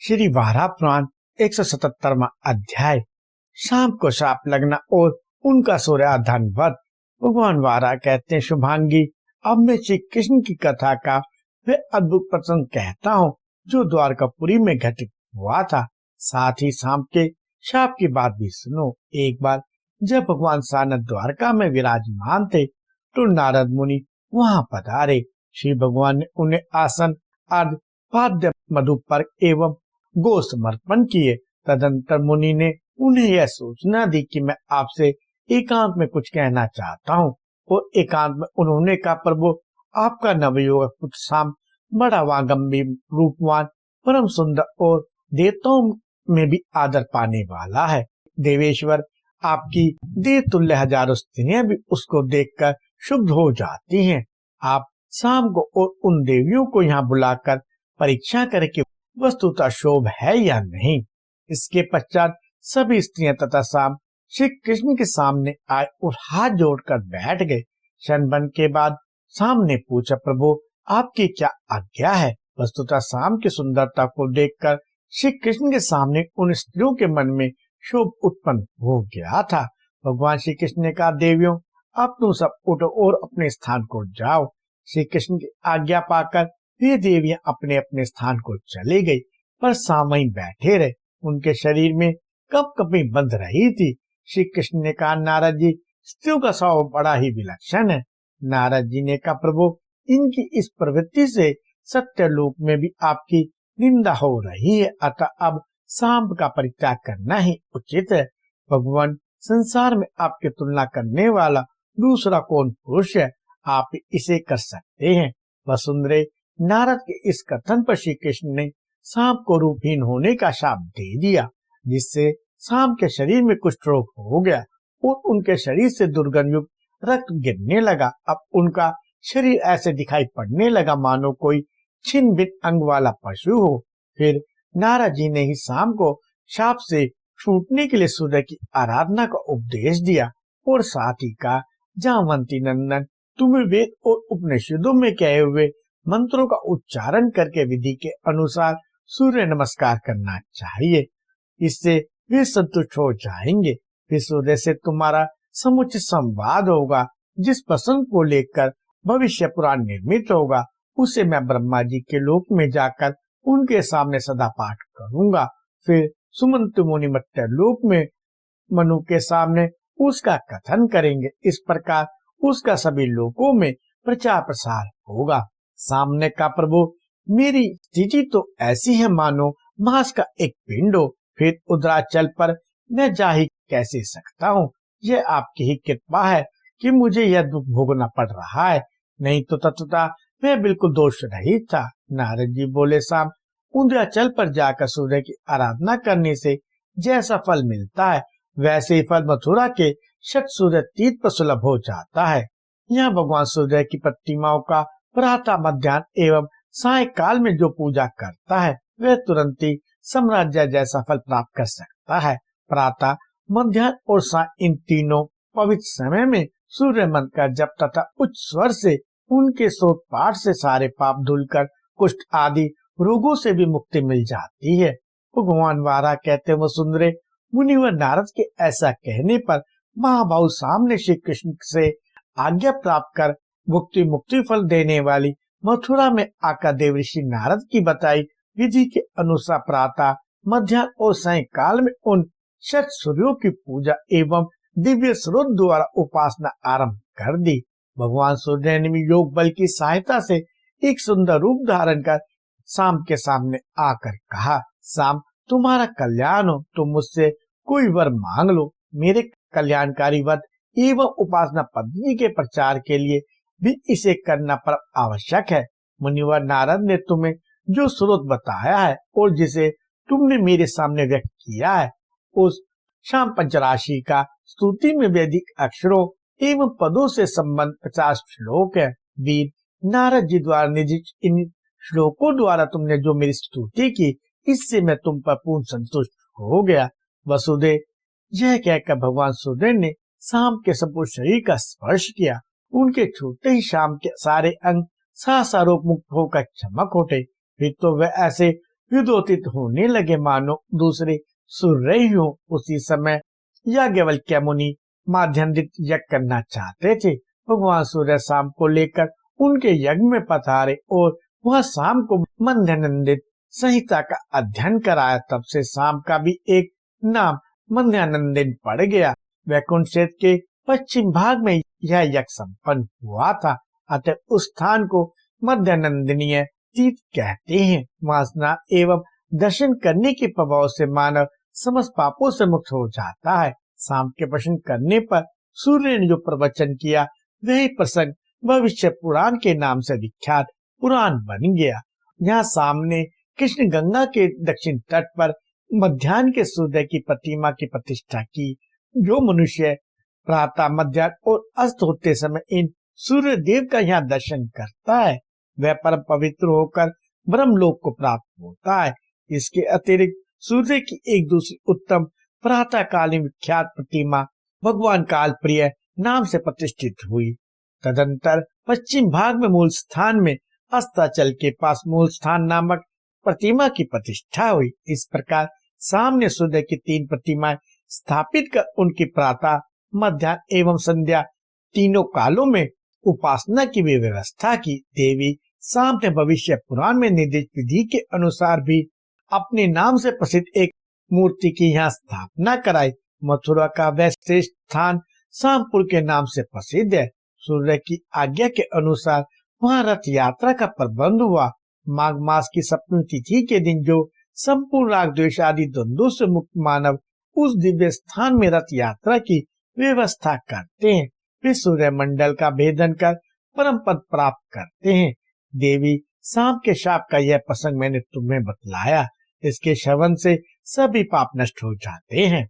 श्री वारा पुराण 177वां अध्याय। शाम को शाप लगना और उनका सूर्याधान व्रत। भगवान वारा कहते हैं, शुभांगी, अब मैं श्री कृष्ण की कथा का वह अद्भुत प्रसंग कहता हूँ जो द्वारकापुरी में घटित हुआ था। साथ ही शाम के शाप की बात भी सुनो। एक बार जब भगवान सानंद द्वारका में विराजमान थे तो नारद मुनि वहां पधारे। श्री भगवान ने उन्हें आसन, अर्घ, पाद्य, मधुपर्क एवं गो समर्पण किए। तदंतर मुनि ने उन्हें यह सूचना दी कि मैं आपसे एकांत में कुछ कहना चाहता हूँ। और एकांत में उन्होंने कहा, प्रभु, आपका नवयुवक पुत्र शाम बड़ा वागंबी, रूपवान, परम सुंदर और देवताओं में भी आदर पाने वाला है। देवेश्वर, आपकी देव तुल्य हजारों स्त्रियां भी उसको देखकर शुद्ध हो जाती हैं। आप शाम को और उन देवियों को यहाँ बुलाकर परीक्षा करके वस्तुतः शोभ है या नहीं। इसके पश्चात सभी स्त्रियां तथा शाम श्री कृष्ण के सामने आए और हाथ जोड़कर बैठ गए। क्षणभर के बाद शाम ने पूछा, प्रभु, आपकी क्या आज्ञा है। वस्तुतः शाम की सुंदरता को देखकर श्री कृष्ण के सामने उन स्त्रियों के मन में शोभ उत्पन्न हो गया था। भगवान श्री कृष्ण ने कहा, देवियों, अब तुम सब उठो और अपने स्थान को जाओ। श्री कृष्ण की आज्ञा पाकर वे देवियां अपने अपने स्थान को चली गई, पर शाम वहीं बैठे रहे। उनके शरीर में कपकपी बंध रही थी। श्री कृष्ण ने कहा, नारद जी, स्त्रियों का स्वभाव बड़ा ही विलक्षण है। नारद जी ने कहा, प्रभु, इनकी इस प्रवृत्ति से सत्यलोक में भी आपकी निंदा हो रही है, अतः अब शाम का परित्याग करना ही उचित है। भगवान, संसार में आपकी तुलना करने वाला दूसरा कौन पुरुष है, आप इसे कर सकते हैं। वसुंधरे, नारद के इस कथन पर श्री कृष्ण ने सांप को रूपहीन होने का शाप दे दिया, जिससे सांप के शरीर में कुष्ठ रोग हो गया और उनके शरीर से दुर्गंध युक्त रक्त गिरने लगा। अब उनका शरीर ऐसे दिखाई पड़ने लगा मानो कोई छिन्न भिन्न अंग वाला पशु हो। फिर नारद जी ने ही शाम को शाप से छूटने के लिए सूर्य की आराधना का उपदेश दिया और साथ ही कहा, जामवंती नंदन, तुम्हें वेद और उपनिषदों में कहे हुए मंत्रों का उच्चारण करके विधि के अनुसार सूर्य नमस्कार करना चाहिए। इससे वे संतुष्ट हो जाएंगे। फिर सूर्य से तुम्हारा समुचित संवाद होगा। जिस प्रसंग को लेकर भविष्य पुराण निर्मित होगा, उसे मैं ब्रह्मा जी के लोक में जाकर उनके सामने सदा पाठ करूंगा। फिर सुमंत मुनि मर्त्य लोक में मनु के सामने उसका कथन करेंगे। इस प्रकार उसका सभी लोकों में प्रचार प्रसार होगा। सामने का, प्रभु, मेरी स्थिति तो ऐसी है मानो मांस का एक पिंड हो, फिर उदराचल पर मैं जा ही कैसे सकता हूँ। यह आपकी ही कृपा है कि मुझे यह दुख भोगना पड़ रहा है, नहीं तो तत्वतः मैं बिल्कुल दोष रहित था। नारद जी बोले, शाम, उदराचल पर जाकर सूर्य की आराधना करने से जैसा फल मिलता है, वैसे ही फल मथुरा के शत सूर्य तीर्थ पर सुलभ हो जाता है। यहाँ भगवान सूर्य की प्रतिमाओं का प्रातः, मध्याह्न एवं सायकाल में जो पूजा करता है, वह तुरंत ही साम्राज्य जैसा फल प्राप्त कर सकता है। प्रातः, मध्याह्न और साय, इन तीनों पवित्र समय में सूर्य मंत्र का जप तथा उच्च स्वर से उनके स्तोत्र पाठ से सारे पाप धुलकर कुष्ठ आदि रोगों से भी मुक्ति मिल जाती है। भगवान वारा कहते, वसुंधरे, मुनिवर नारद के ऐसा कहने पर महाबाहु सामने श्री कृष्ण से आज्ञा प्राप्त कर मुक्ति फल देने वाली मथुरा में आकर देवऋषि नारद की बताई विधि के अनुसार प्रातः, मध्याह्न और सायंकाल में उन शत सूर्यों की पूजा एवं दिव्य स्रोत द्वारा उपासना आरंभ कर दी। भगवान सूर्य ने योग बल की सहायता से एक सुंदर रूप धारण कर शाम के सामने आकर कहा, शाम, तुम्हारा कल्याण हो, तुम मुझसे कोई वर मांग लो। मेरे कल्याणकारी व्रत एवं उपासना पद्धति के प्रचार के लिए भी इसे करना पर आवश्यक है। मुनिवर नारद ने तुम्हें जो स्रोत बताया है और जिसे तुमने मेरे सामने व्यक्त किया है, उस शाम पंचराशि का स्तुति में वैदिक अक्षरों एवं पदों से संबंध 50 श्लोक है। वीर नारद जी द्वारा निजित इन श्लोकों द्वारा तुमने जो मेरी स्तुति की, इससे मैं तुम पर पूर्ण संतुष्ट हो गया। वसुदेव, यह कहकर भगवान सूर्य ने शाम के संपूर्ण शरीर का स्पर्श किया। उनके छूते ही शाम के सारे अंग सारोप मुक्त होकर चमक उठे। फिर तो वह ऐसे विद्योतित होने लगे, मानो दूसरे सूर्य ही हो। उसी समय याज्ञवल्क्य मुनि माध्यान्हिक यज्ञ करना चाहते थे। भगवान सूर्य शाम को लेकर उनके यज्ञ में पधारे और वह शाम को मध्यानंदित संहिता का अध्ययन कराया। तब से शाम का भी एक नाम मध्यानंदिन पड़ गया। वैकुंठ क्षेत्र के पश्चिम भाग में यह यज्ञ संपन्न हुआ था, अतः उस स्थान को मध्यानंदनीय तीर्थ कहते हैं। वहाँ स्नान एवं दर्शन करने के प्रभाव से मानव समस्त पापों से मुक्त हो जाता है। शाम के प्रश्न करने पर सूर्य ने जो प्रवचन किया, वही प्रसंग भविष्य पुराण के नाम से विख्यात पुराण बन गया। यहाँ सामने कृष्ण गंगा के दक्षिण तट पर मध्याह्न के सूर्य की प्रतिमा की प्रतिष्ठा की। जो मनुष्य प्रातः, मध्याह्न और अस्त होते समय इन सूर्य देव का यहाँ दर्शन करता है, वह परम पवित्र होकर ब्रह्मलोक को प्राप्त होता है। इसके अतिरिक्त सूर्य की एक दूसरी उत्तम प्रातः कालीन विख्यात प्रतिमा भगवान कालप्रिय नाम से प्रतिष्ठित हुई। तदंतर पश्चिम भाग में मूल स्थान में अस्ताचल के पास मूल स्थान नामक प्रतिमा की प्रतिष्ठा हुई। इस प्रकार सामने सूर्य की 3 प्रतिमाएं स्थापित कर उनकी प्रातः, मध्याह्न एवं संध्या तीनों कालों में उपासना की भी व्यवस्था की। देवी शाम ने भविष्य पुराण में निर्दिष्ट विधि के अनुसार भी अपने नाम से प्रसिद्ध एक मूर्ति की यहाँ स्थापना कराई। मथुरा का वह श्रेष्ठ स्थान शामपुर के नाम से प्रसिद्ध है। सूर्य की आज्ञा के अनुसार वहाँ रथ यात्रा का प्रबंध हुआ। माघ मास की सप्तमी तिथि के दिन जो संपूर्ण राग द्वेष आदि द्वंद्वों से मुक्त मानव उस दिव्य स्थान में रथ यात्रा की व्यवस्था करते हैं, वे सूर्य मंडल का भेदन कर परम पद प्राप्त करते हैं। देवी शाम के शाप का यह प्रसंग मैंने तुम्हें बतलाया। इसके श्रवण से सभी पाप नष्ट हो जाते हैं।